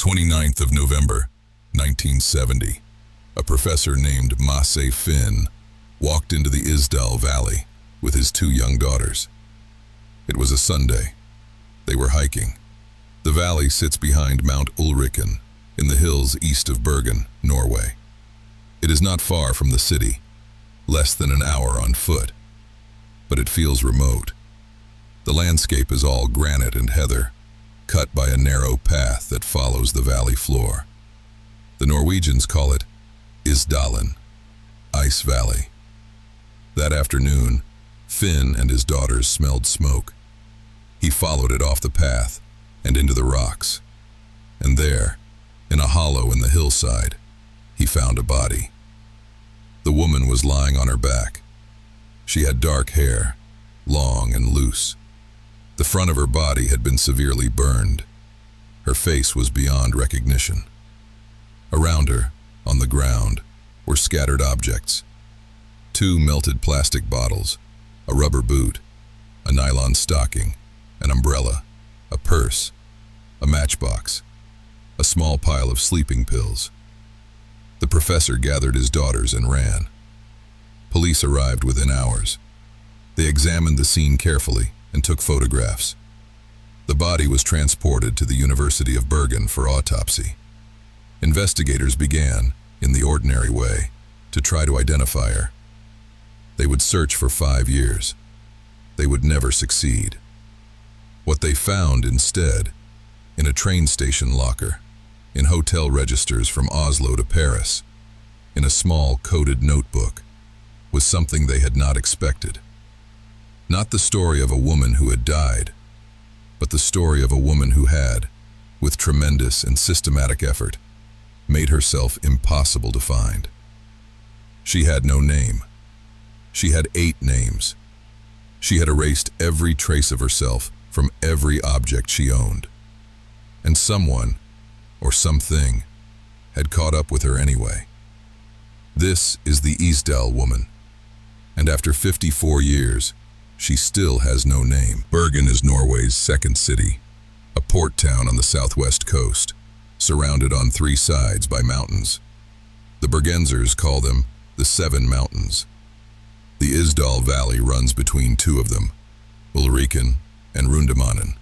29th of November, 1970, a professor named Masse Finn walked into the Isdal Valley with his two young daughters. It was a Sunday. They were hiking. The valley sits behind Mount Ulriken in the hills east of Bergen, Norway. It is not far from the city, less than an hour on foot, but it feels remote. The landscape is all granite and heather, cut by a narrow path that follows the valley floor. The Norwegians call it Isdalen, Ice Valley. That afternoon, Finn and his daughters smelled smoke. He followed it off the path and into the rocks. And there, in a hollow in the hillside, he found a body. The woman was lying on her back. She had dark hair, long and loose. The front of her body had been severely burned. Her face was beyond recognition. Around her, on the ground, were scattered objects. 2 melted plastic bottles, a rubber boot, a nylon stocking, an umbrella, a purse, a matchbox, a small pile of sleeping pills. The professor gathered his daughters and ran. Police arrived within hours. They examined the scene carefully and took photographs. The body was transported to the University of Bergen for autopsy. Investigators began, in the ordinary way, to try to identify her. They would search for 5 years. They would never succeed. What they found instead, in a train station locker, in hotel registers from Oslo to Paris, in a small coded notebook, was something they had not expected. Not the story of a woman who had died, but the story of a woman who had, with tremendous and systematic effort, made herself impossible to find. She had no name. She had 8 names. She had erased every trace of herself from every object she owned. And someone, or something, had caught up with her anyway. This is the Isdal Woman, and after 54 years, she still has no name. Bergen is Norway's second city, a port town on the southwest coast, surrounded on 3 sides by mountains. The Bergensers call them the 7 Mountains. The Isdal Valley runs between 2 of them, Ulriken and Rundemannen,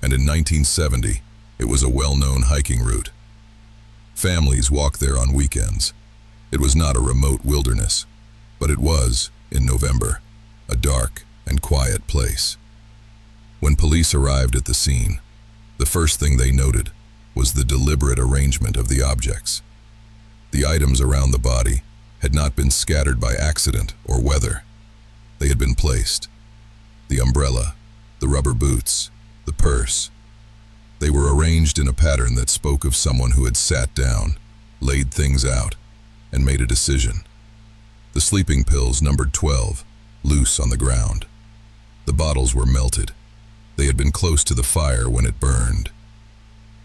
and in 1970, it was a well-known hiking route. Families walked there on weekends. It was not a remote wilderness, but it was, in November, a dark and quiet place. When police arrived at the scene, the first thing they noted was the deliberate arrangement of the objects. The items around the body had not been scattered by accident or weather. They had been placed. The umbrella, the rubber boots, the purse. They were arranged in a pattern that spoke of someone who had sat down, laid things out, and made a decision. The sleeping pills numbered 12, loose on the ground. The bottles were melted. They had been close to the fire when it burned.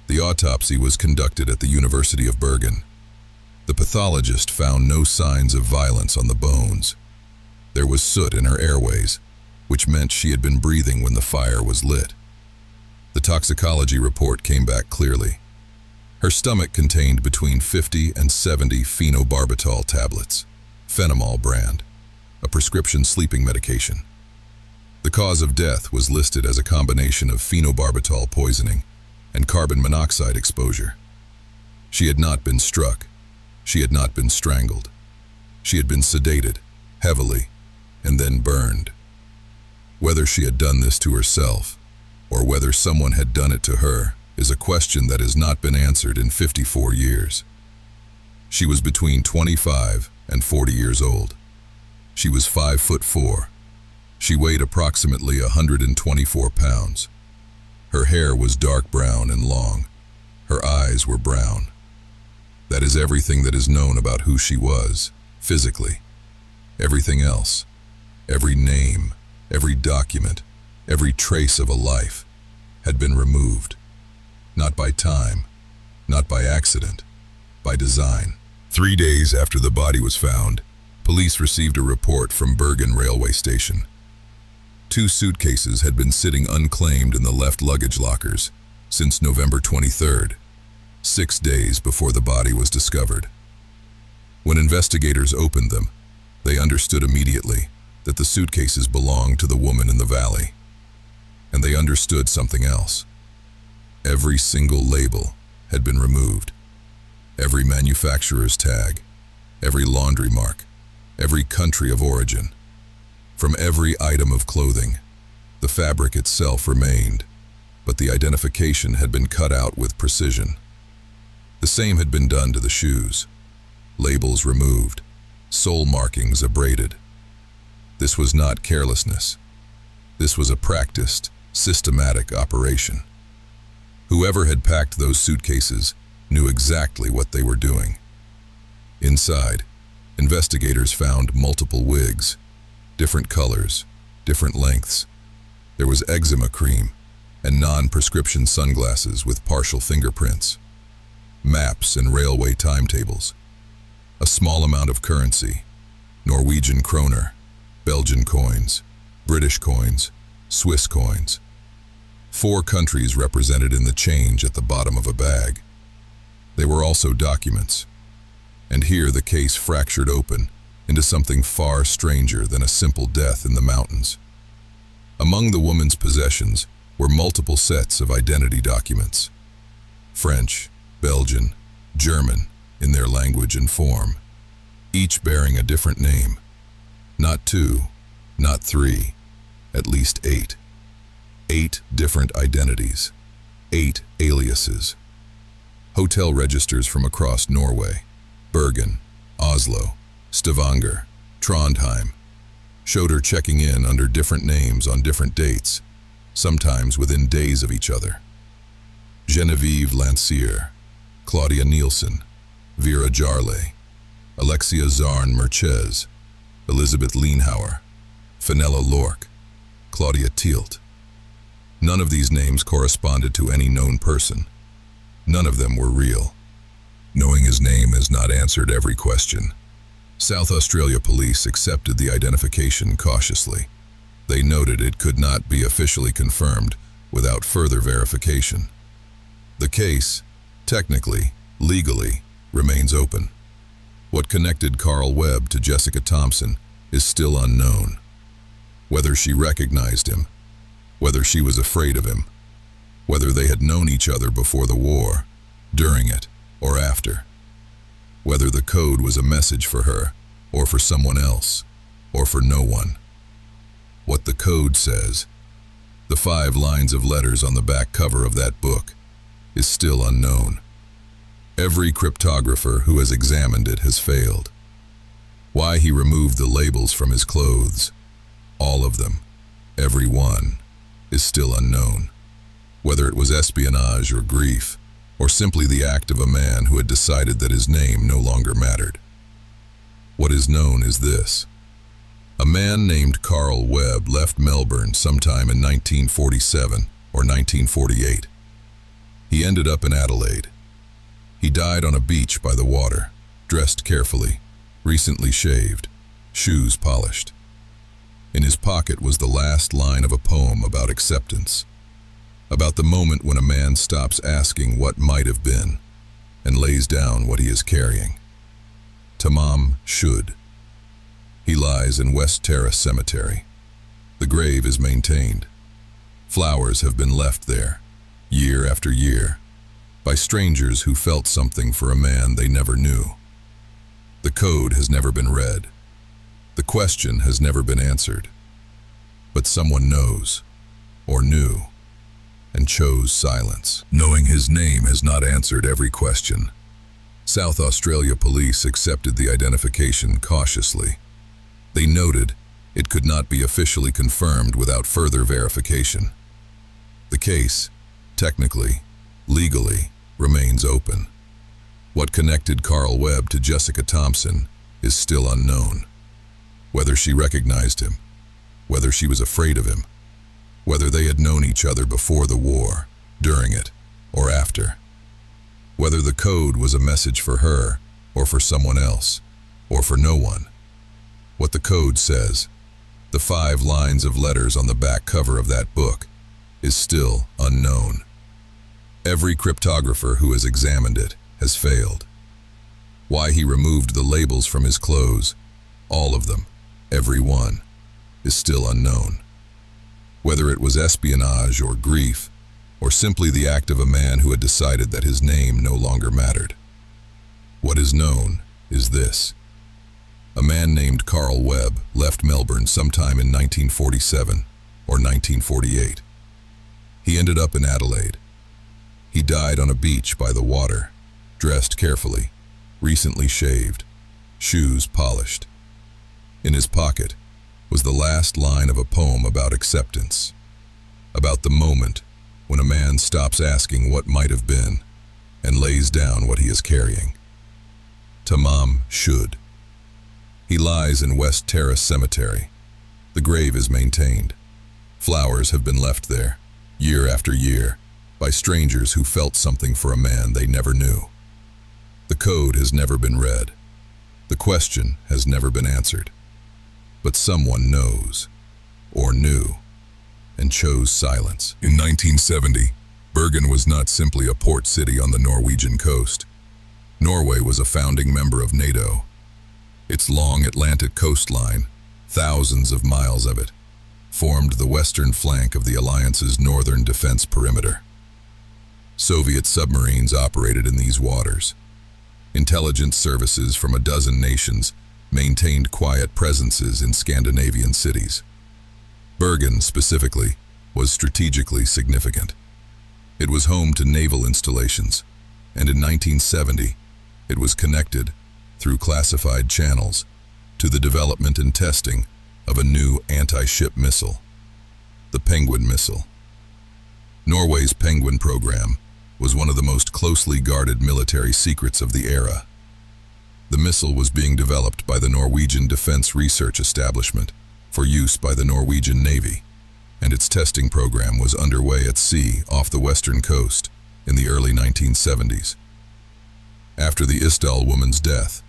The autopsy was conducted at the University of Bergen. The pathologist found no signs of violence on the bones. There was soot in her airways, which meant she had been breathing when the fire was lit. The toxicology report came back clearly. Her stomach contained between 50 and 70 phenobarbital tablets, Phenomol brand, a prescription sleeping medication. The cause of death was listed as a combination of phenobarbital poisoning and carbon monoxide exposure. She had not been struck. She had not been strangled. She had been sedated, heavily, and then burned. Whether she had done this to herself, or whether someone had done it to her, is a question that has not been answered in 54 years. She was between 25 and 40 years old. She was 5'4". She weighed approximately 124 pounds. Her hair was dark brown and long. Her eyes were brown. That is everything that is known about who she was, physically. Everything else, every name, every document, every trace of a life, had been removed. Not by time, not by accident, by design. 3 days after the body was found, police received a report from Bergen railway station. 2 suitcases had been sitting unclaimed in the left luggage lockers since November 23rd. 6 days before the body was discovered. When investigators opened them, they understood immediately that the suitcases belonged to the woman in the valley. And they understood something else. Every single label had been removed. Every manufacturer's tag, every laundry mark, every country of origin. From every item of clothing, the fabric itself remained, but the identification had been cut out with precision. The same had been done to the shoes. Labels removed, sole markings abraded. This was not carelessness. This was a practiced, systematic operation. Whoever had packed those suitcases knew exactly what they were doing. Inside, investigators found multiple wigs, different colors, different lengths. There was eczema cream and non-prescription sunglasses with partial fingerprints, maps and railway timetables, a small amount of currency, Norwegian kroner, Belgian coins, British coins, Swiss coins. 4 countries represented in the change at the bottom of a bag. They were also documents. And here the case fractured open into something far stranger than a simple death in the mountains. Among the woman's possessions were multiple sets of identity documents. French, Belgian, German, in their language and form, each bearing a different name. Not 2, not 3, at least 8. 8 different identities, 8 aliases. Hotel registers from across Norway, Bergen, Oslo, Stavanger, Trondheim, showed her checking in under different names on different dates, sometimes within days of each other. Genevieve Lancier, Claudia Nielsen, Vera Jarle, Alexia Zarn Merchez, Elizabeth Lienhauer, Fenella Lork, Claudia Tielt. None of these names corresponded to any known person. None of them were real. Knowing his name has not answered every question. South Australia police accepted the identification cautiously. They noted it could not be officially confirmed without further verification. The case, technically, legally, remains open. What connected Carl Webb to Jessica Thompson is still unknown. Whether she recognized him, whether she was afraid of him, whether they had known each other before the war, during it, or after. Whether the code was a message for her, or for someone else, or for no one. What the code says, the 5 lines of letters on the back cover of that book, is still unknown. Every cryptographer who has examined it has failed. Why he removed the labels from his clothes, all of them, every one, is still unknown. Whether it was espionage or grief, or simply the act of a man who had decided that his name no longer mattered. What is known is this. A man named Carl Webb left Melbourne sometime in 1947 or 1948. He ended up in Adelaide. He died on a beach by the water, dressed carefully, recently shaved, shoes polished. In his pocket was the last line of a poem about acceptance, about the moment when a man stops asking what might have been and lays down what he is carrying. Tamam Shud. He lies in West Terrace Cemetery. The grave is maintained. Flowers have been left there, year after year, by strangers who felt something for a man they never knew. The code has never been read. The question has never been answered. But someone knows, or knew, and chose silence. Knowing his name has not answered every question. South Australia police accepted the identification cautiously. They noted it could not be officially confirmed without further verification. The case, technically, legally, remains open. What connected Carl Webb to Jessica Thompson is still unknown. Whether she recognized him, whether she was afraid of him, whether they had known each other before the war, during it, or after. Whether the code was a message for her, or for someone else, or for no one. What the code says, the 5 lines of letters on the back cover of that book, is still unknown. Every cryptographer who has examined it has failed. Why he removed the labels from his clothes, all of them, every one, is still unknown. Whether it was espionage or grief, or simply the act of a man who had decided that his name no longer mattered. What is known is this. A man named Carl Webb left Melbourne sometime in 1947 or 1948. He ended up in Adelaide. He died on a beach by the water, dressed carefully, recently shaved, shoes polished. In his pocket was the last line of a poem about acceptance, about the moment when a man stops asking what might have been and lays down what he is carrying. Tamam Shud. He lies in West Terrace Cemetery. The grave is maintained. Flowers have been left there, year after year, by strangers who felt something for a man they never knew. The code has never been read. The question has never been answered. But someone knows, or knew, and chose silence. In 1970, Bergen was not simply a port city on the Norwegian coast. Norway was a founding member of NATO. Its long Atlantic coastline, thousands of miles of it, formed the western flank of the alliance's northern defense perimeter. Soviet submarines operated in these waters. Intelligence services from a dozen nations maintained quiet presences in Scandinavian cities. Bergen, specifically, was strategically significant. It was home to naval installations, and in 1970, it was connected, through classified channels, to the development and testing of a new anti-ship missile, the Penguin missile. Norway's Penguin program was one of the most closely guarded military secrets of the era. The missile was being developed by the Norwegian Defense Research Establishment for use by the Norwegian Navy, and its testing program was underway at sea off the western coast in the early 1970s. After the Isdal Woman's death,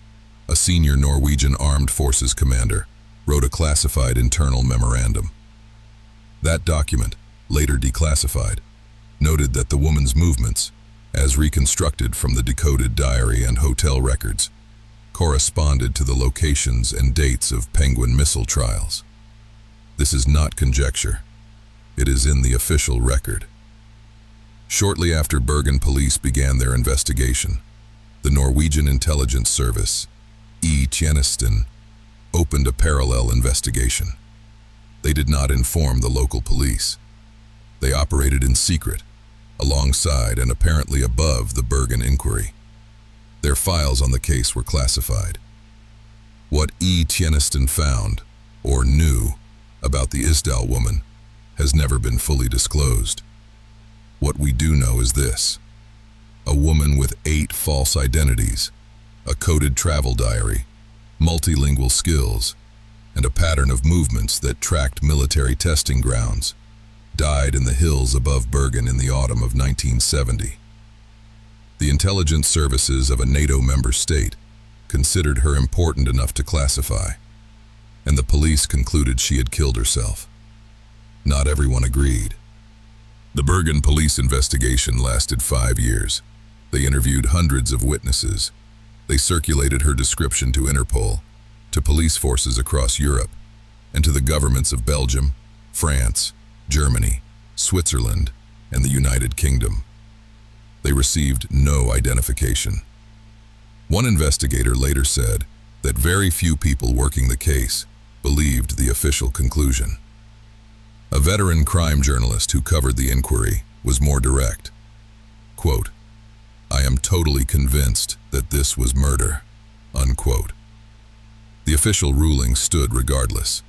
a senior Norwegian Armed Forces commander wrote a classified internal memorandum. That document, later declassified, noted that the woman's movements, as reconstructed from the decoded diary and hotel records, corresponded to the locations and dates of Penguin missile trials. This is not conjecture. It is in the official record. Shortly after Bergen police began their investigation, the Norwegian intelligence service, E-Tjenesten, opened a parallel investigation. They did not inform the local police. They operated in secret, alongside and apparently above the Bergen inquiry. Their files on the case were classified. What E-Tjenesten found, or knew, about the Isdal woman has never been fully disclosed. What we do know is this: a woman with 8 false identities, a coded travel diary, multilingual skills, and a pattern of movements that tracked military testing grounds, died in the hills above Bergen in the autumn of 1970. The intelligence services of a NATO member state considered her important enough to classify, and the police concluded she had killed herself. Not everyone agreed. The Bergen police investigation lasted 5 years. They interviewed hundreds of witnesses. They circulated her description to Interpol, to police forces across Europe, and to the governments of Belgium, France, Germany, Switzerland, and the United Kingdom. They received no identification. One investigator later said that very few people working the case believed the official conclusion. A veteran crime journalist who covered the inquiry was more direct. Quote, "I am totally convinced that this was murder," unquote. The official ruling stood regardless.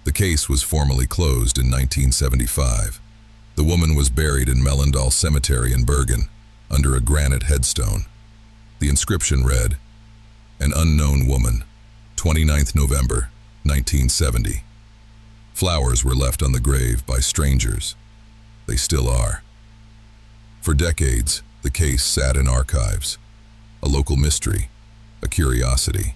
The case was formally closed in 1975. The woman was buried in Mellendal Cemetery in Bergen, under a granite headstone. The inscription read, "An unknown woman, 29th November, 1970. Flowers were left on the grave by strangers. They still are." For decades, the case sat in archives, a local mystery, a curiosity.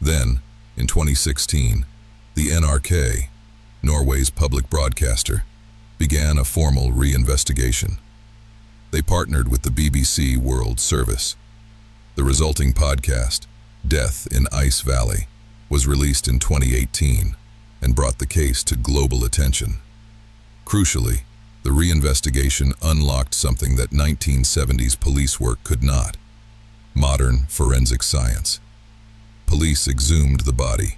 Then, in 2016, the NRK, Norway's public broadcaster, began a formal reinvestigation. They partnered with the BBC World Service. The resulting podcast, Death in Isdal Valley, was released in 2018 and brought the case to global attention. Crucially, the reinvestigation unlocked something that 1970s police work could not: modern forensic science. Police exhumed the body.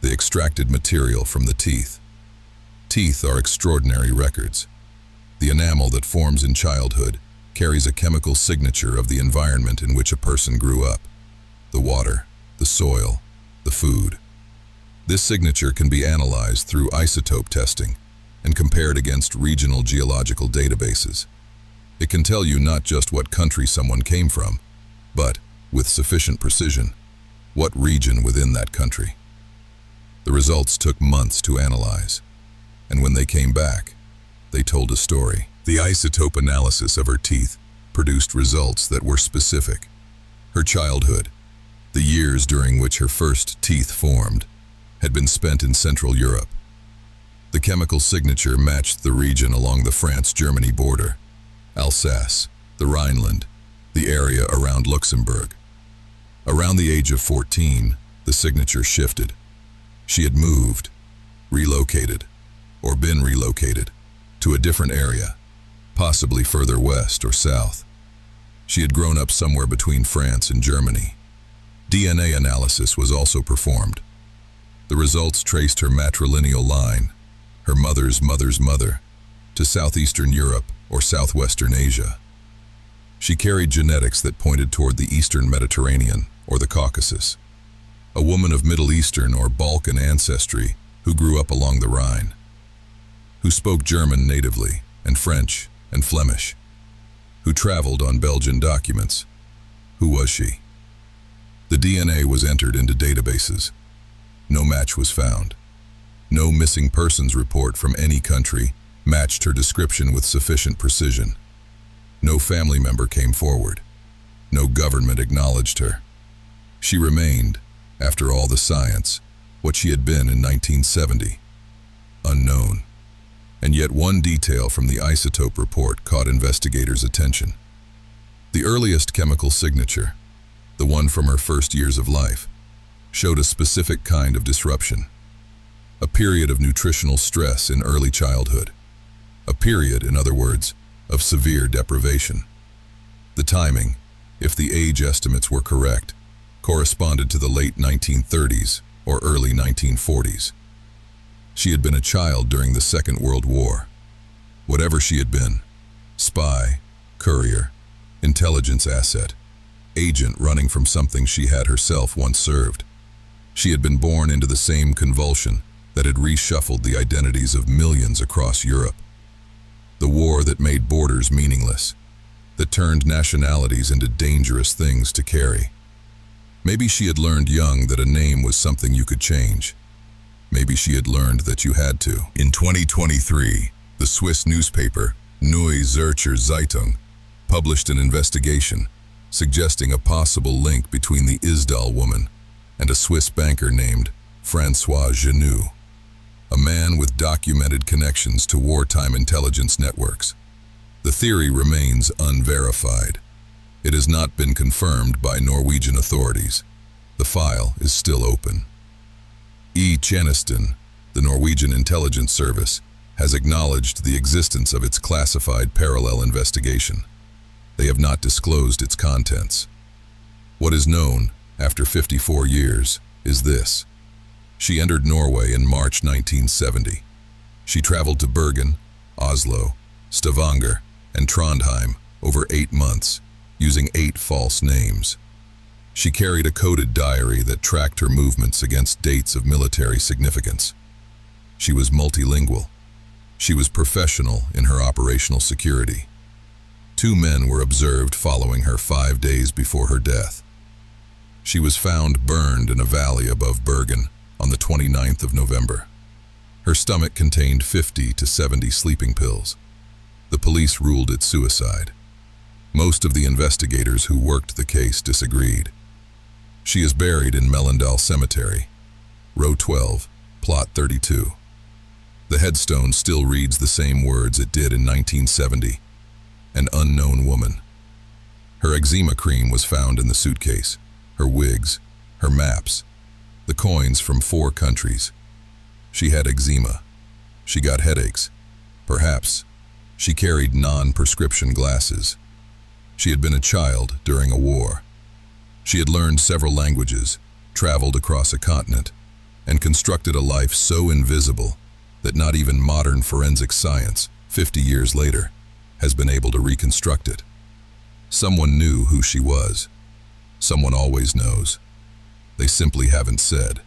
They extracted material from the teeth. Teeth are extraordinary records. The enamel that forms in childhood carries a chemical signature of the environment in which a person grew up: the water, the soil, the food. This signature can be analyzed through isotope testing and compared against regional geological databases. It can tell you not just what country someone came from, but, with sufficient precision, what region within that country. The results took months to analyze, and when they came back, they told a story. The isotope analysis of her teeth produced results that were specific. Her childhood, the years during which her first teeth formed, had been spent in Central Europe. The chemical signature matched the region along the France-Germany border: Alsace, the Rhineland, the area around Luxembourg. Around the age of 14, the signature shifted. She had moved, relocated, or been relocated to a different area, possibly further west or south. She had grown up somewhere between France and Germany. DNA analysis was also performed. The results traced her matrilineal line, her mother's mother's mother, to southeastern Europe or southwestern Asia. She carried genetics that pointed toward the Eastern Mediterranean or the Caucasus, a woman of Middle Eastern or Balkan ancestry who grew up along the Rhine, who spoke German natively and French and Flemish, who traveled on Belgian documents. Who was she? The DNA was entered into databases. No match was found. No missing persons report from any country matched her description with sufficient precision. No family member came forward. No government acknowledged her. She remained, after all the science, what she had been in 1970: unknown. And yet one detail from the isotope report caught investigators' attention. The earliest chemical signature, the one from her first years of life, showed a specific kind of disruption. A period of nutritional stress in early childhood. A period, in other words, of severe deprivation. The timing, if the age estimates were correct, corresponded to the late 1930s or early 1940s. She had been a child during the Second World War. Whatever she had been, spy, courier, intelligence asset, agent running from something she had herself once served, she had been born into the same convulsion that had reshuffled the identities of millions across Europe. The war that made borders meaningless, that turned nationalities into dangerous things to carry. Maybe she had learned young that a name was something you could change. Maybe she had learned that you had to. In 2023, the Swiss newspaper Neue Zürcher Zeitung published an investigation suggesting a possible link between the Isdal Woman and a Swiss banker named François Genoux, a man with documented connections to wartime intelligence networks. The theory remains unverified. It has not been confirmed by Norwegian authorities. The file is still open. Tjenesten, the Norwegian intelligence service, has acknowledged the existence of its classified parallel investigation. They have not disclosed its contents. What is known, after 54 years, is this: she entered Norway in March 1970. She traveled to Bergen, Oslo, Stavanger, and Trondheim over 8 months, using 8 false names. She carried a coded diary that tracked her movements against dates of military significance. She was multilingual. She was professional in her operational security. 2 men were observed following her 5 days before her death. She was found burned in a valley above Bergen on the 29th of November. Her stomach contained 50 to 70 sleeping pills. The police ruled it suicide. Most of the investigators who worked the case disagreed. She is buried in Mellendal Cemetery, row 12, plot 32. The headstone still reads the same words it did in 1970. an unknown woman. Her eczema cream was found in the suitcase, her wigs, her maps, the coins from 4 countries. She had eczema. She got headaches. Perhaps she carried non-prescription glasses. She had been a child during a war. She had learned several languages, traveled across a continent, and constructed a life so invisible that not even modern forensic science, 50 years later, has been able to reconstruct it. Someone knew who she was. Someone always knows. They simply haven't said.